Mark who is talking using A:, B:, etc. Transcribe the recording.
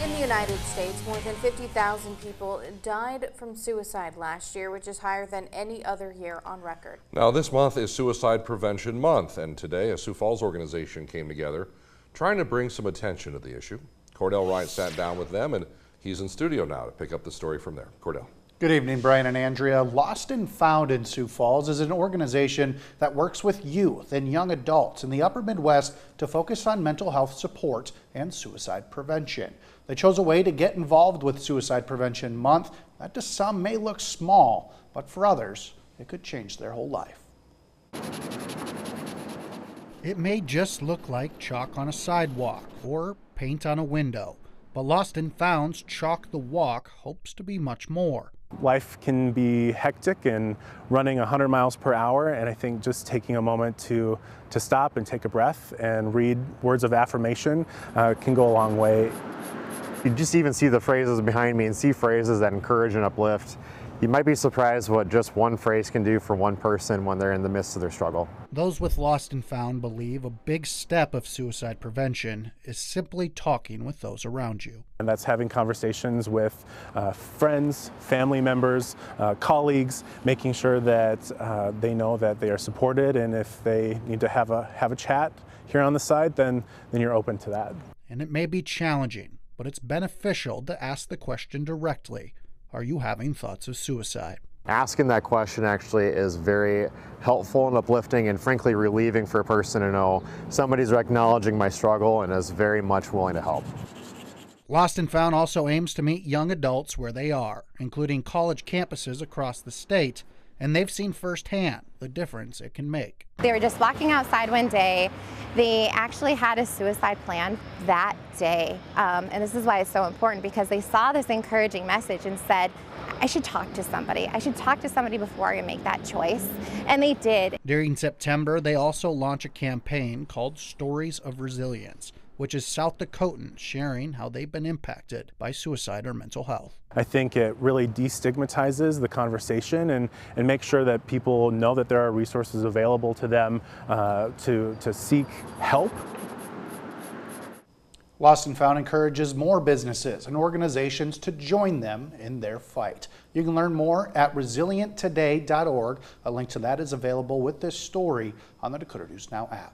A: In the United States, more than 50,000 people died from suicide last year, which is higher than any other year on record.
B: Now, this month is Suicide Prevention Month, and today a Sioux Falls organization came together trying to bring some attention to the issue. Cordell Wright sat down with them, and he's in studio now to pick up the story from there. Cordell.
C: Good evening, Brian and Andrea. Lost and Found in Sioux Falls is an organization that works with youth and young adults in the upper Midwest to focus on mental health support and suicide prevention. They chose a way to get involved with Suicide Prevention Month that to some may look small, but for others, it could change their whole life. It may just look like chalk on a sidewalk or paint on a window, but Lost and Found's Chalk the Walk hopes to be much more.
D: Life can be hectic and running 100 miles per hour, and I think just taking a moment to stop and take a breath and read words of affirmation can go a long way.
E: You just even see the phrases behind me and see phrases that encourage and uplift. You might be surprised what just one phrase can do for one person when they're in the midst of their struggle.
C: Those with Lost and Found believe a big step of suicide prevention is simply talking with those around you.
D: And that's having conversations with friends, family members, colleagues, making sure that they know that they are supported, and if they need to have a chat here on the side, then you're open to that.
C: And it may be challenging, but it's beneficial to ask the question directly. Are you having thoughts of suicide?
E: Asking that question actually is very helpful and uplifting and frankly relieving for a person to know somebody's acknowledging my struggle and is very much willing to help.
C: Lost and Found also aims to meet young adults where they are, including college campuses across the state, and they've seen firsthand the difference it can make.
F: They were just walking outside one day. They actually had a suicide plan that day. And this is why it's so important, because they saw this encouraging message and said, I should talk to somebody. I should talk to somebody before I make that choice. And they did.
C: During September, they also launch a campaign called Stories of Resilience, which is South Dakotans sharing how they've been impacted by suicide or mental health.
D: I think it really destigmatizes the conversation and makes sure that people know that there are resources available to them to seek help.
C: Lost and Found encourages more businesses and organizations to join them in their fight. You can learn more at resilienttoday.org. A link to that is available with this story on the Dakota News Now app.